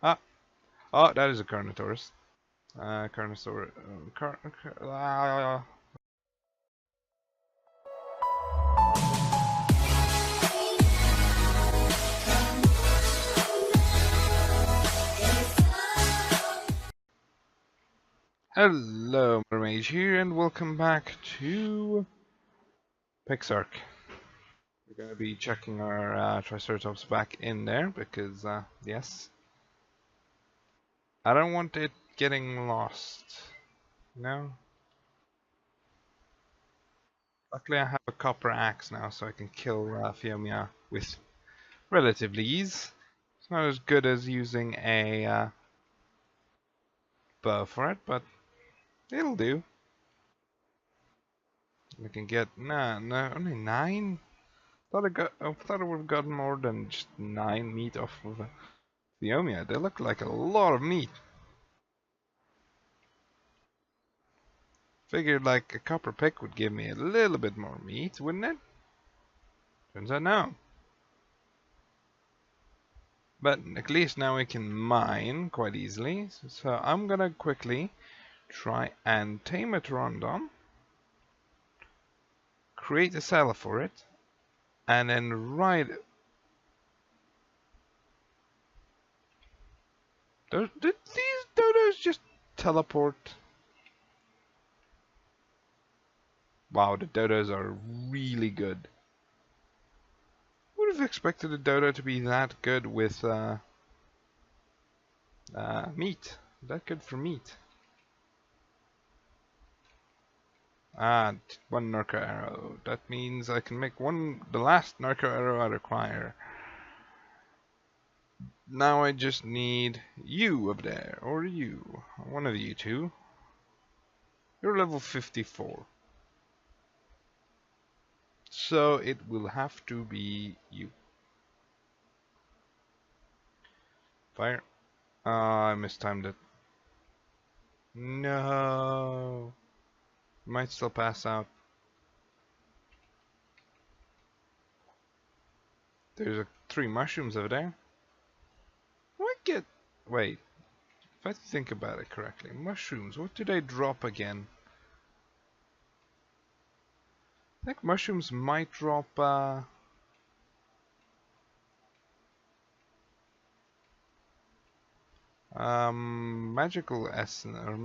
Ah, oh, that is a Carnotaurus. Carnosaur. Hello, Mermage here, and welcome back to PixARK. We're going to be checking our Triceratops back in there because, yes, I don't want it getting lost. No. Luckily, I have a copper axe now, so I can kill Phiomia with relatively ease. It's not as good as using a bow for it, but it'll do. We can get no, only 9. I thought I would have gotten more than just 9 meat off of Phiomia. They look like a lot of meat. Figured like a copper pick would give me a little bit more meat, wouldn't it? Turns out no. But at least now we can mine quite easily. So I'm gonna quickly try and tame a Pteranodon, create a saddle for it, and then ride it. Did these dodos just teleport? Wow, the dodos are really good. Would have expected the dodo to be that good with meat. That good for meat. Ah, 1 narco arrow. That means I can make the last narco arrow I require. Now I just need you up there, or you. One of you two. You're level 54. So it will have to be you. Fire. I mistimed it. No. Might still pass out. There's 3 mushrooms over there. Wait. If I think about it correctly, mushrooms, what do they drop again? I think mushrooms might drop, magical essence, or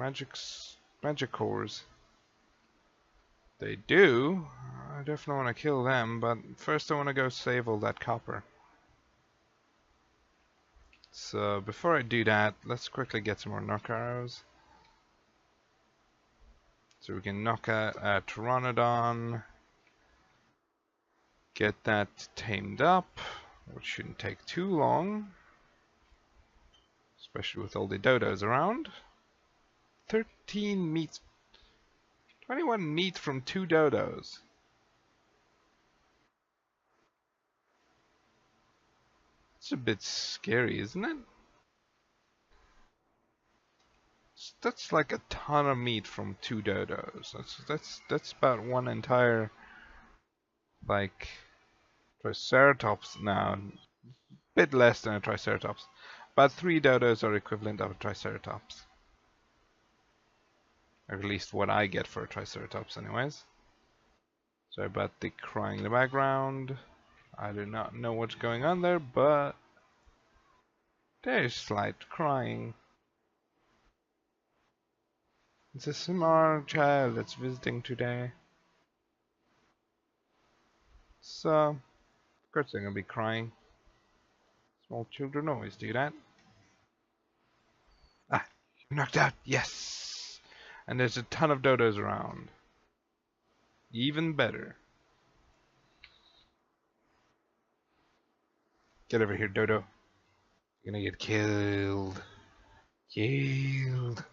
magic cores. They do. I definitely want to kill them, but first I want to go save all that copper. So before I do that, let's quickly get some more knock arrows. So we can knock out a Pteranodon, get that tamed up, which shouldn't take too long, especially with all the dodos around. 13 meat, 21 meat from 2 dodos. It's a bit scary, isn't it? That's like a ton of meat from 2 dodos. That's about one entire, like, Triceratops now. Bit less than a Triceratops. About 3 dodos are equivalent of a Triceratops. Or at least what I get for a Triceratops anyways. Sorry about the crying in the background. I do not know what's going on there, but there's slight crying. It's a small child that's visiting today. So, of course they're gonna be crying. Small children always do that. Ah, you're knocked out. Yes! And there's a ton of dodos around. Even better. Get over here, dodo. You're gonna get killed. Killed.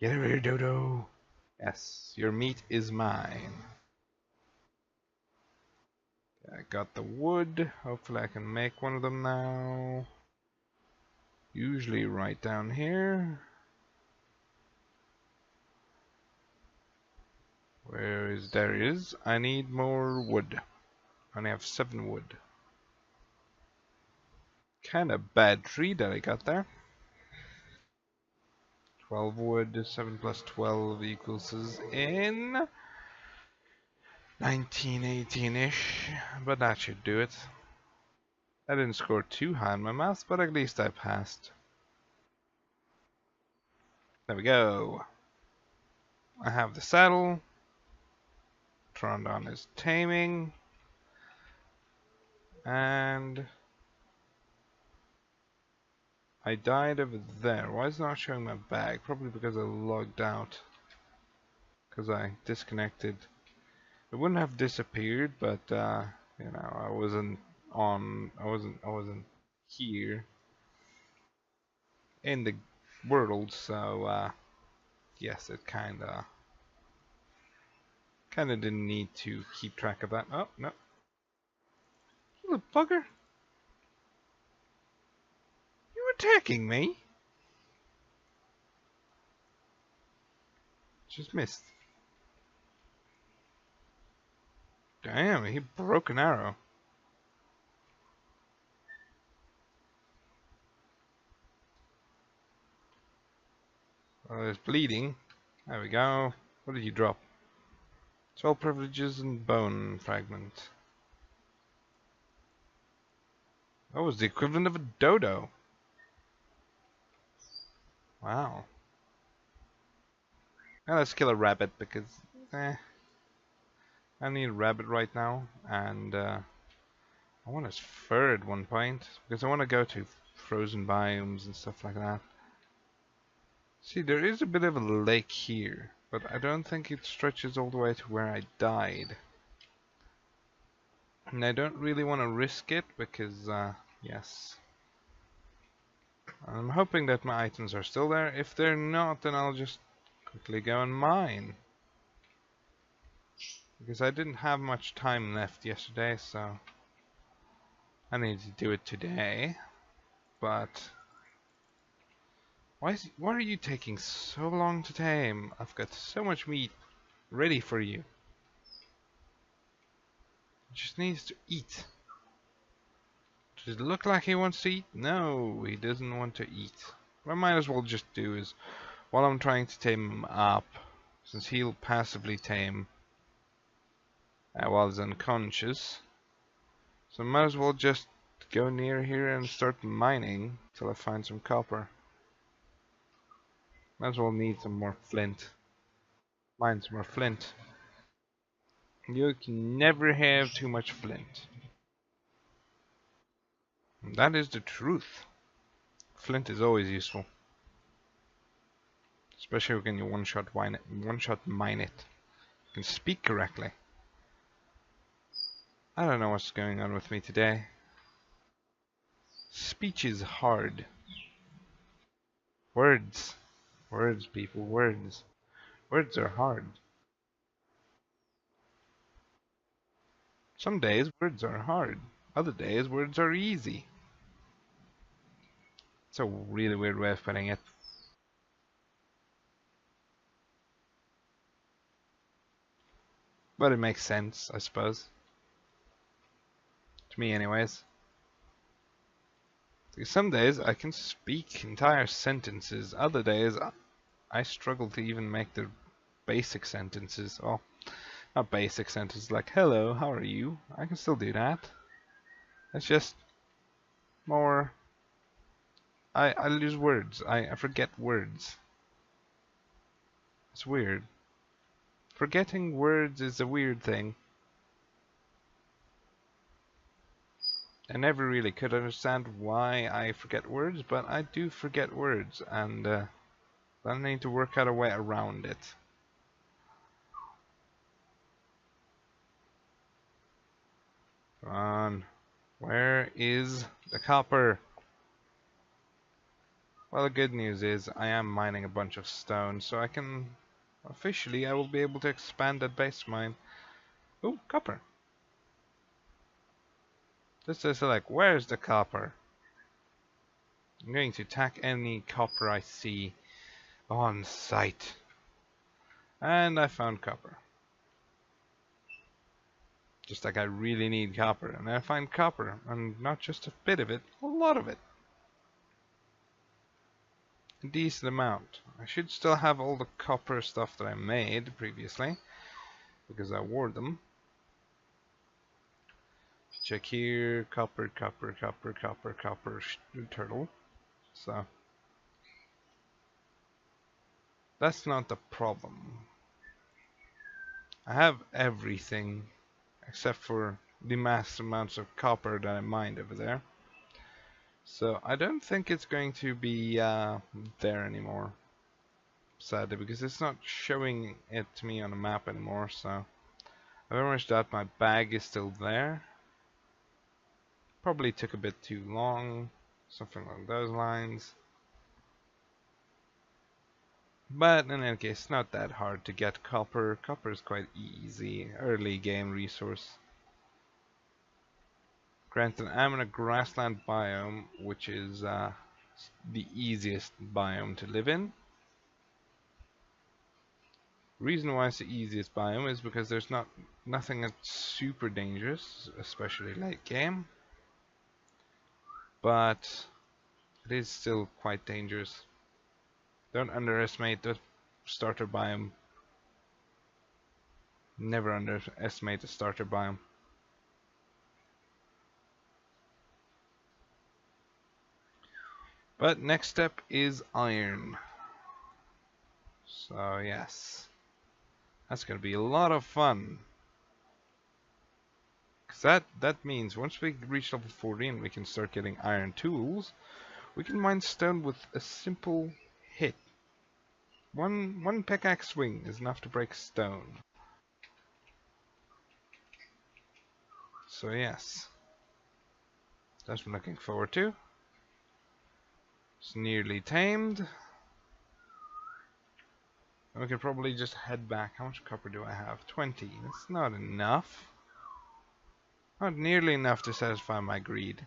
Get over here, dodo. Yes, your meat is mine. I got the wood. Hopefully I can make one of them now. Usually right down here. There is. I need more wood. I only have 7 wood. Kinda bad tree that I got there. 12 wood, 7 plus 12 equals is in 1918-ish, but that should do it. I didn't score too high in my maths, but at least I passed. There we go. I have the saddle. Trondon is taming. And I died over there. Why is it not showing my bag? Probably because I logged out. Because I disconnected. It wouldn't have disappeared, but you know, I wasn't here in the world, so yes, it kinda didn't need to keep track of that. Oh no, you little bugger! You attacking me? Just missed. Damn, he broke an arrow. Well, there's bleeding. There we go. What did you drop? 12 privileges and bone fragment. That was the equivalent of a dodo. Wow. Now let's kill a rabbit because, I need a rabbit right now, and I want his fur at one point because I want to go to frozen biomes and stuff like that. See, there is a bit of a lake here, but I don't think it stretches all the way to where I died. And I don't really want to risk it because, yes. I'm hoping that my items are still there. If they're not, then I'll just quickly go and mine. Because I didn't have much time left yesterday, so I need to do it today. But why are you taking so long to tame? I've got so much meat ready for you. He just needs to eat. Does it look like he wants to eat? No, he doesn't want to eat. What I might as well just do is, while I'm trying to tame him up, since he'll passively tame while he's unconscious, so I might as well just go near here and start mining till I find some copper. Might as well need some more flint. Mine some more flint. You can never have too much flint. And that is the truth. Flint is always useful. Especially when you one-shot mine it. You can speak correctly. I don't know what's going on with me today. Speech is hard. Words. Words, people, words. Words are hard. Some days words are hard. Other days words are easy. It's a really weird way of putting it. But it makes sense, I suppose. To me anyways. Some days I can speak entire sentences. Other days I struggle to even make the basic sentences. Oh, not basic sentences like hello, how are you? I can still do that. It's just more... I lose words. I forget words. It's weird. Forgetting words is a weird thing. I never really could understand why I forget words, but I do forget words, and I need to work out a way around it. Come on. Where is the copper? Well, the good news is I am mining a bunch of stone, so I can... Officially, I will be able to expand that base mine. Ooh, copper. Just as like, where's the copper? I'm going to attack any copper I see on sight. And I found copper. Just like I really need copper. And I find copper, and not just a bit of it, a lot of it. a decent amount. I should still have all the copper stuff that I made previously, because I wore them. Check here, copper, copper, copper, copper, copper, turtle. So that's not the problem. I have everything except for the mass amounts of copper that I mined over there. So I don't think it's going to be there anymore, sadly, because it's not showing it to me on the map anymore. So I very much doubt my bag is still there. Probably took a bit too long, something along those lines. But in any case, it's not that hard to get copper. Copper is quite easy, early game resource. Granted, I'm in a grassland biome, which is the easiest biome to live in. Reason why it's the easiest biome is because there's nothing that's super dangerous, especially late game. But it is still quite dangerous. Don't underestimate the starter biome. Never underestimate the starter biome. But next step is iron. So yes, that's gonna be a lot of fun. Cause that means once we reach level 40 and we can start getting iron tools, we can mine stone with a simple hit. One pickaxe swing is enough to break stone. So yes, that's what I'm looking forward to. It's nearly tamed. And we can probably just head back. How much copper do I have? 20. That's not enough. Not nearly enough to satisfy my greed.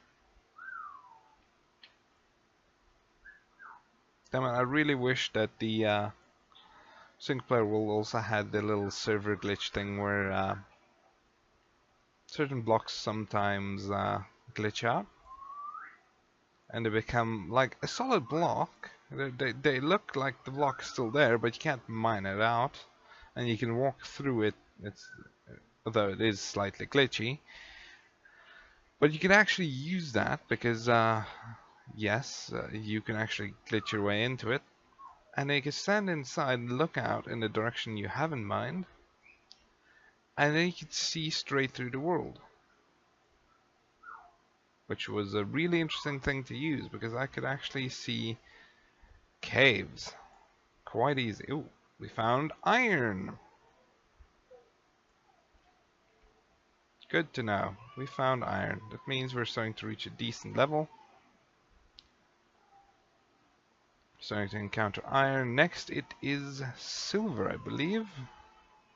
Damn it, I really wish that the sync player will also had the little server glitch thing where certain blocks sometimes glitch out. And they become like a solid block. They look like the block is still there, but you can't mine it out. And you can walk through it, although it is slightly glitchy. But you can actually use that because, yes, you can actually glitch your way into it. And then you can stand inside and look out in the direction you have in mind. And then you can see straight through the world. Which was a really interesting thing to use because I could actually see caves quite easy. Ooh, we found iron. Good to know. We found iron. That means we're starting to reach a decent level. Starting to encounter iron. Next it is silver, I believe.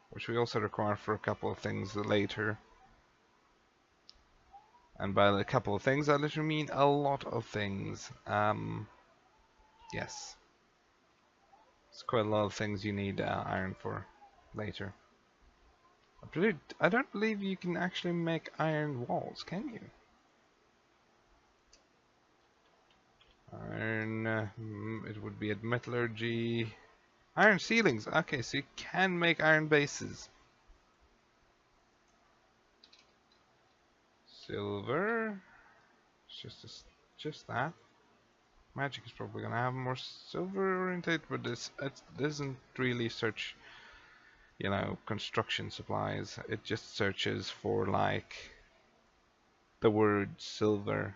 Which we also require for a couple of things later. And by a couple of things, I literally mean a lot of things. Yes. It's quite a lot of things you need iron for later. I don't believe you can actually make iron walls, can you? Iron, it would be at metallurgy. Iron ceilings, okay, so you can make iron bases. Silver, just that. Magic is probably gonna have more silver oriented, but this it doesn't really search, you know, construction supplies. It just searches for like the word silver.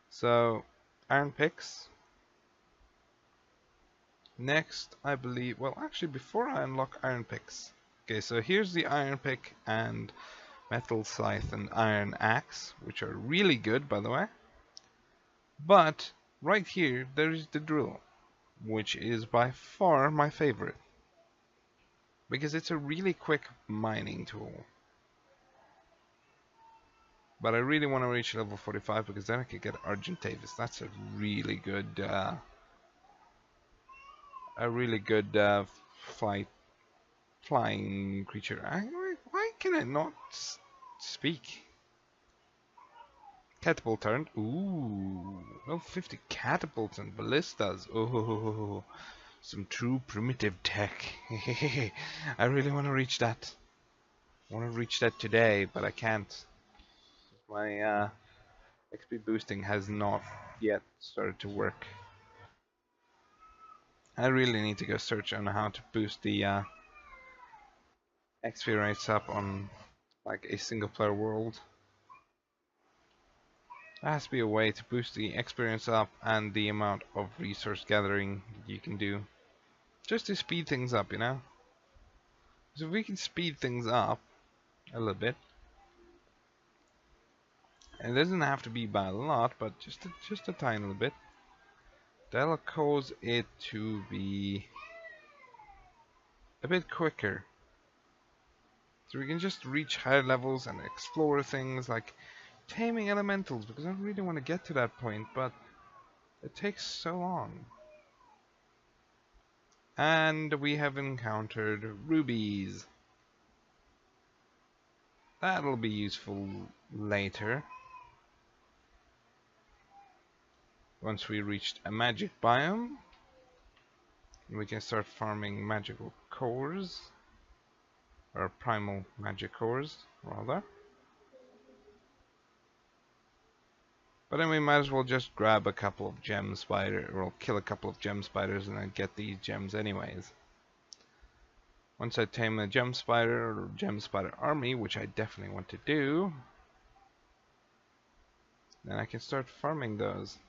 So iron picks. Next, I believe, well actually before I unlock iron picks. Okay, so here's the iron pick and metal scythe and iron axe, which are really good by the way. But right here there is the drill, which is by far my favorite. Because it's a really quick mining tool. But I really want to reach level 45 because then I could get Argentavis. That's a really good flying creature. Why can I not speak? Catapult turned. Ooh, level 50 catapults and ballistas. Oh, some true primitive tech. I really want to reach that. I want to reach that today, but I can't. My XP boosting has not yet started to work. I really need to go search on how to boost the XP rates up on like a single player world. There has to be a way to boost the experience up and the amount of resource gathering you can do. Just to speed things up, you know? So if we can speed things up a little bit, and it doesn't have to be by a lot, but just a tiny little bit, that'll cause it to be a bit quicker. So we can just reach higher levels and explore things like taming elementals, because I really want to get to that point, but it takes so long. And we have encountered rubies. That'll be useful later. Once we reached a magic biome, we can start farming magical cores. Or primal magic cores, rather. But then we might as well just grab a couple of gem spiders, or kill a couple of gem spiders and then get these gems anyways. Once I tame the gem spider or gem spider army, which I definitely want to do, then I can start farming those.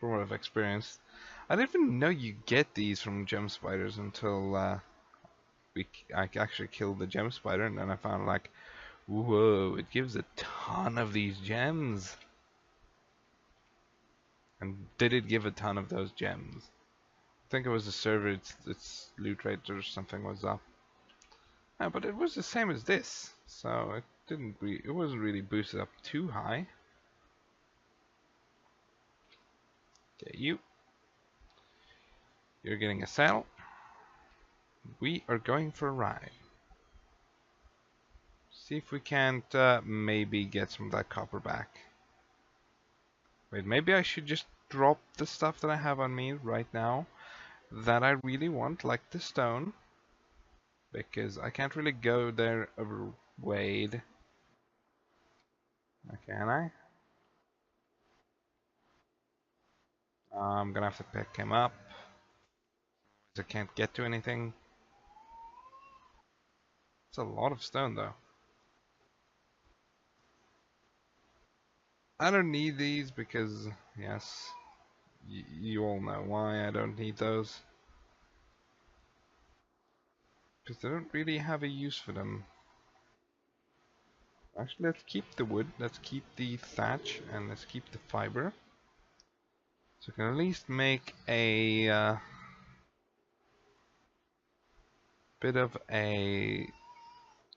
From what I've experienced, I didn't even know you get these from gem spiders until I actually killed the gem spider, and then I found like, whoa, it gives a ton of these gems. And did it give a ton of those gems? I think it was the server, its loot rate or something was up. Yeah, but it was the same as this, so it wasn't really boosted up too high. Okay, you're getting a saddle. We are going for a ride. See if we can't maybe get some of that copper back. Wait, maybe I should just drop the stuff that I have on me right now that I really want, like the stone, because I can't really go there over Wade. Can I? I'm gonna have to pick him up. I can't get to anything. It's a lot of stone though. I don't need these because, yes, you all know why I don't need those. Because I don't really have a use for them. Actually, let's keep the wood, let's keep the thatch, and let's keep the fiber. So we can at least make a bit of a...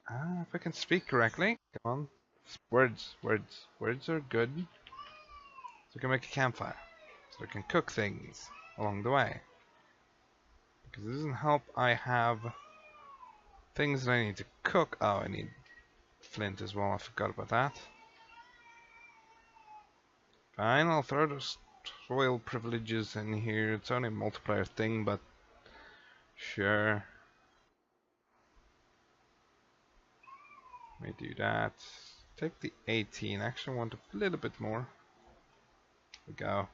if I can speak correctly. Come on. Words are good. So we can make a campfire. So we can cook things along the way. Because it doesn't help I have things that I need to cook. Oh, I need flint as well, I forgot about that. Fine, I'll throw those royal privileges in here. It's only a multiplayer thing, but sure. Let me do that. Take the 18. Actually, I want a little bit more. There we go.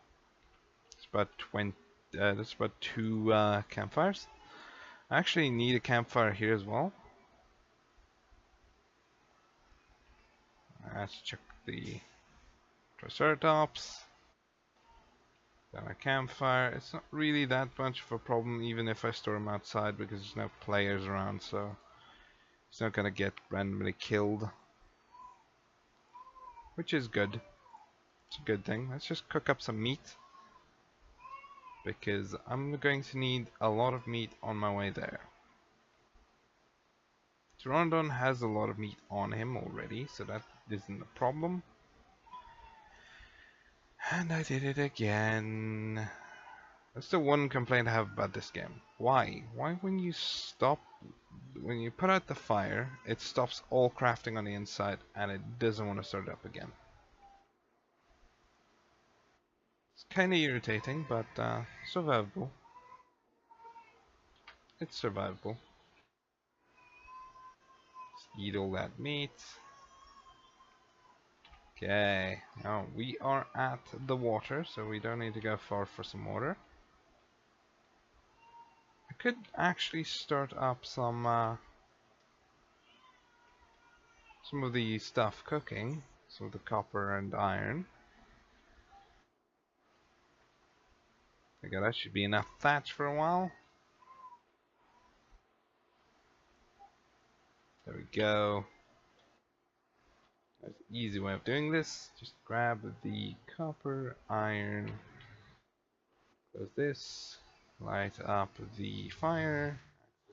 It's about 20. That's about 2 campfires. I actually need a campfire here as well. Let's check the Triceratops. Then a campfire. It's not really that much of a problem, even if I store them outside, because there's no players around, so it's not gonna get randomly killed. Which is good. It's a good thing. Let's just cook up some meat, because I'm going to need a lot of meat on my way there. Pteranodon has a lot of meat on him already, so that isn't a problem. And I did it again. That's the one complaint I have about this game. Why? Why when you put out the fire, it stops all crafting on the inside and it doesn't want to start up again? Kinda irritating, but survivable. It's survivable. Let's eat all that meat. Okay, now we are at the water, so we don't need to go far for some water. I could actually start up some of the stuff cooking, some of the copper and iron. I think that should be enough thatch for a while. There we go. That's an easy way of doing this. Just grab the copper, iron, close this, light up the fire,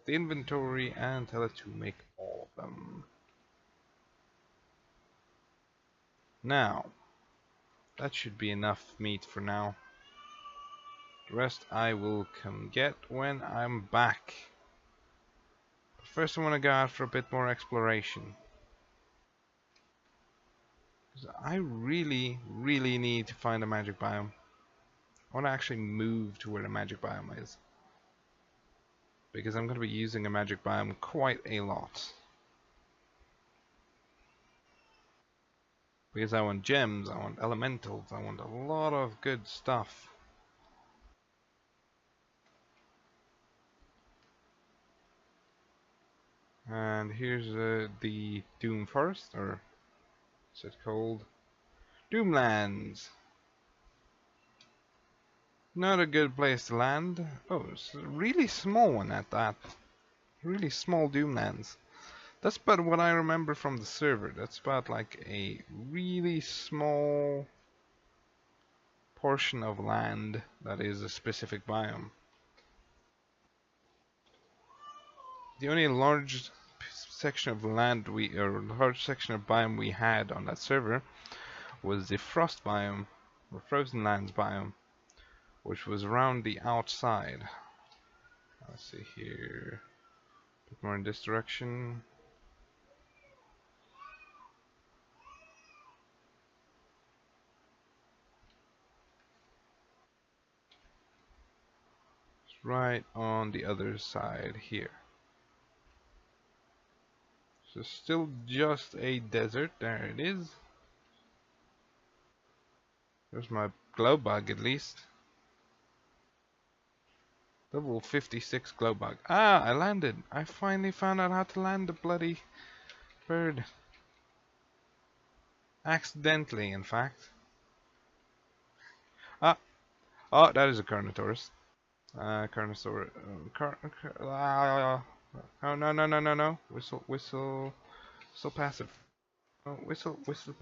the inventory, and tell it to make all of them. Now, that should be enough meat for now. The rest I will come get when I'm back. But first I want to go out for a bit more exploration. I really, really need to find a magic biome. I want to actually move to where the magic biome is. Because I'm going to be using a magic biome quite a lot. Because I want gems, I want elementals, I want a lot of good stuff. And here's the Doom Forest, or is it called? Doomlands! Not a good place to land. Oh, it's a really small one at that. Really small Doomlands. That's about what I remember from the server. That's about like a really small portion of land that is a specific biome. The only large section of land or large section of biome we had on that server was the frost biome, or frozen lands biome, which was around the outside. Let's see here. A bit more in this direction. It's right on the other side here. So still just a desert. There it is. There's my glow bug at least. Level 56 glow bug. Ah, I landed. I finally found out how to land the bloody bird. Accidentally, in fact. Ah, oh, that is a Carnotaurus. Carnosaur. Oh, no, no, no, no, no. Whistle, whistle. Whistle passive. Oh, whistle, whistle.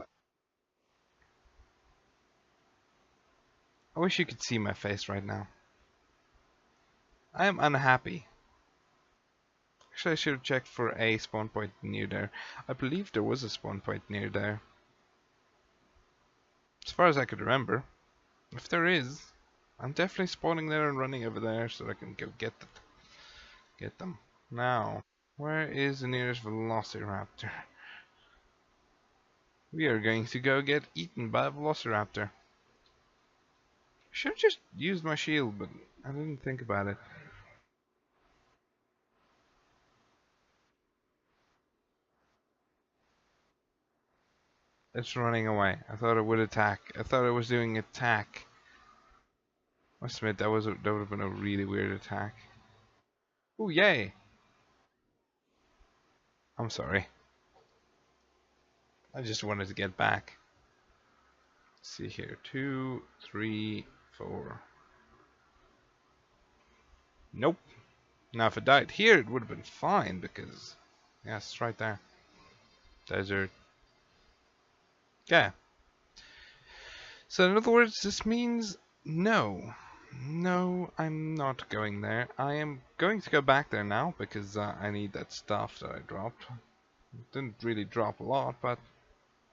I wish you could see my face right now. I am unhappy. Actually, I should have checked for a spawn point near there. I believe there was a spawn point near there. As far as I could remember. If there is, I'm definitely spawning there and running over there so I can go get them. Now, where is the nearest Velociraptor? We are going to go get eaten by a Velociraptor. Should have just used my shield, but I didn't think about it. It's running away. I thought it would attack. I thought it was doing attack. I must admit that would have been a really weird attack. Oh yay! I'm sorry. I just wanted to get back. Let's see here. 2, 3, 4. Nope. Now if it died here, it would have been fine because, yes, it's right there. Desert. Yeah. So in other words, this means no. No, I'm not going there. I am going to go back there now because I need that stuff that I dropped. Didn't really drop a lot, but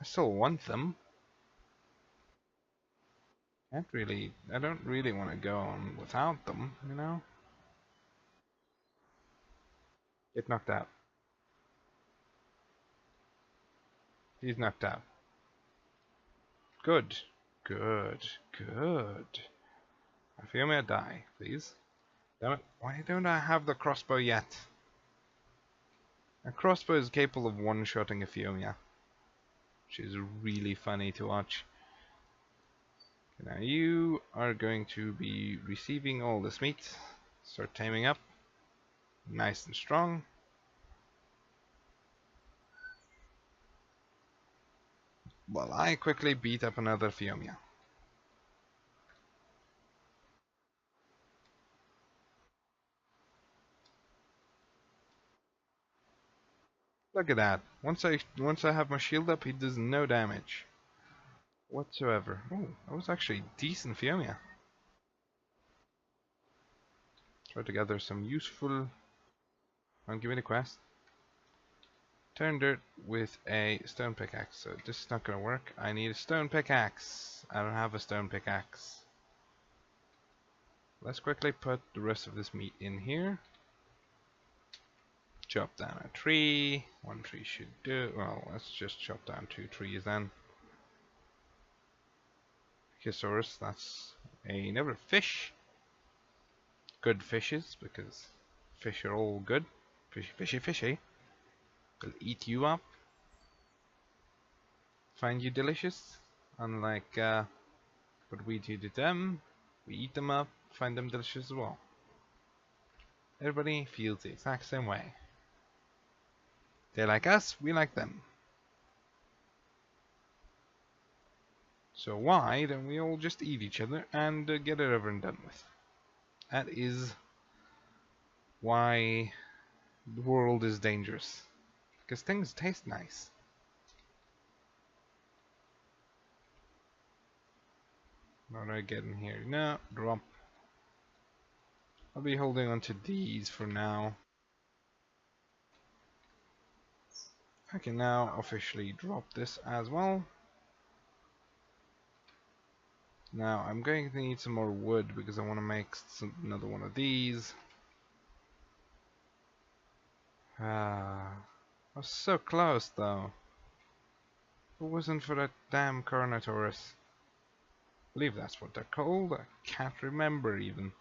I still want them. I don't really want to go on without them, you know? Get knocked out. He's knocked out. Good. Good, good. Euphemia, die, please. Damn it, why don't I have the crossbow yet? A crossbow is capable of one-shotting Euphemia, which is really funny to watch. Okay, now you are going to be receiving all this meat. Start taming up. Nice and strong. While I quickly beat up another Euphemia. Look at that. Once I have my shield up, he does no damage whatsoever. Oh, that was actually decent Euphemia. Try to gather some useful. Give me the quest. Turn dirt with a stone pickaxe. So this is not gonna work. I need a stone pickaxe. I don't have a stone pickaxe. Let's quickly put the rest of this meat in here. Chop down a tree. One tree should do. Well, let's just chop down 2 trees then. Carnotaurus, that's another fish. Good fishes, because fish are all good. Fishy, fishy, fishy. They'll eat you up. Find you delicious. Unlike what we do to them. We eat them up, find them delicious as well. Everybody feels the exact same way. They like us, we like them. So why don't we all just eat each other and get it over and done with? That is why the world is dangerous. Because things taste nice. What do I get in here? No, drop. I'll be holding on to these for now. I can now officially drop this as well. Now I'm going to need some more wood because I want to make another one of these. I was so close though. If it wasn't for that damn Carnotaurus. I believe that's what they're called. I can't remember even.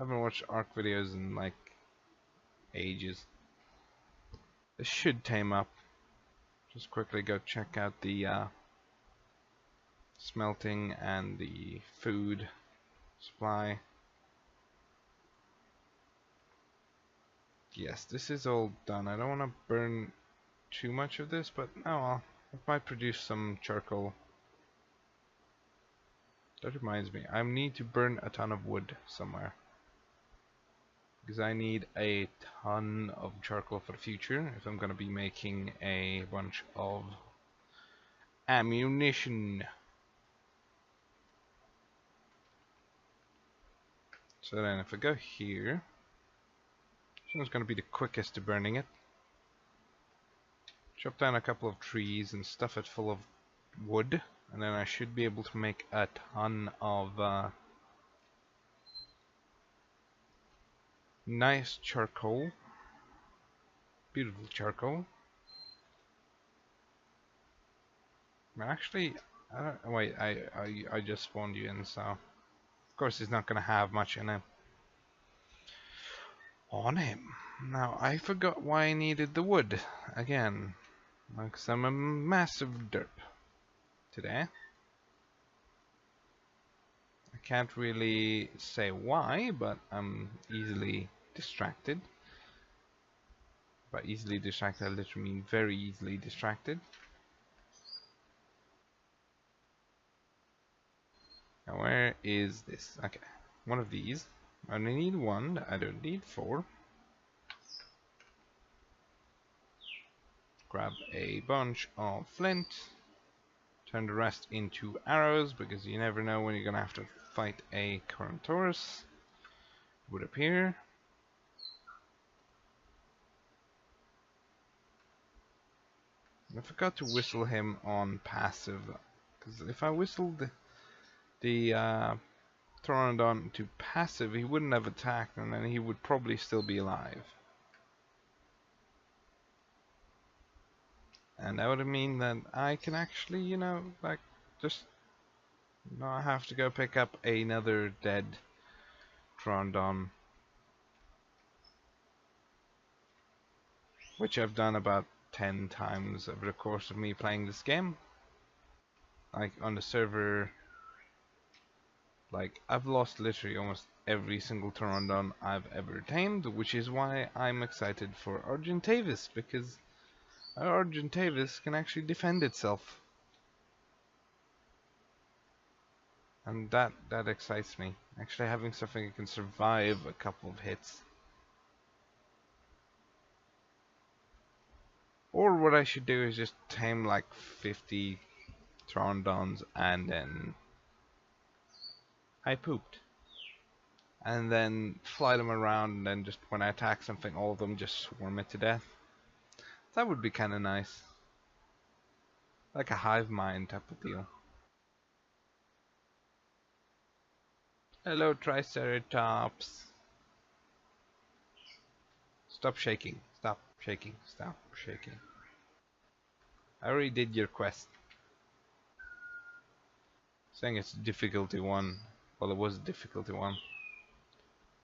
Haven't watched ARK videos in like ages. This should tame up. Just quickly go check out the smelting and the food supply. Yes, this is all done. I don't want to burn too much of this, but oh well. It might produce some charcoal. That reminds me, I need to burn a ton of wood somewhere. Because I need a ton of charcoal for the future if I'm going to be making a bunch of ammunition. So then if I go here, this one's going to be the quickest to burning it. Chop down a couple of trees and stuff it full of wood, and then I should be able to make a ton of nice charcoal. Beautiful charcoal. Actually, I don't, wait, I just spawned you in, so of course he's not gonna have much in him. On him. Now I forgot why I needed the wood again. Because I'm a massive derp today. I can't really say why, but I'm easily distracted. By easily distracted, I literally mean very easily distracted. Now where is this? Okay, one of these. I only need one, I don't need 4. Grab a bunch of flint. Turn the rest into arrows, because you never know when you're gonna have to fight a Carnotaurus. Would appear. I forgot to whistle him on passive, because if I whistled the Pteranodon to passive, he wouldn't have attacked, and then he would probably still be alive. And that would mean that I can actually, like, just not have to go pick up another dead Trondon. Which I've done about 10 times over the course of me playing this game. Like, on the server, like, I've lost literally almost every single Pteranodon I've ever tamed, which is why I'm excited for Argentavis, because Argentavis can actually defend itself. And that excites me. Actually having something that can survive a couple of hits. Or what I should do is just tame like 50 Pteranodons and then I pooped. And then fly them around, and then just when I attack something, all of them just swarm it to death. That would be kind of nice. Like a hive mind type of deal. Hello, Triceratops. Stop shaking. Stop shaking. Stop shaking. I already did your quest. Saying it's difficulty 1. Well, it was difficulty 1.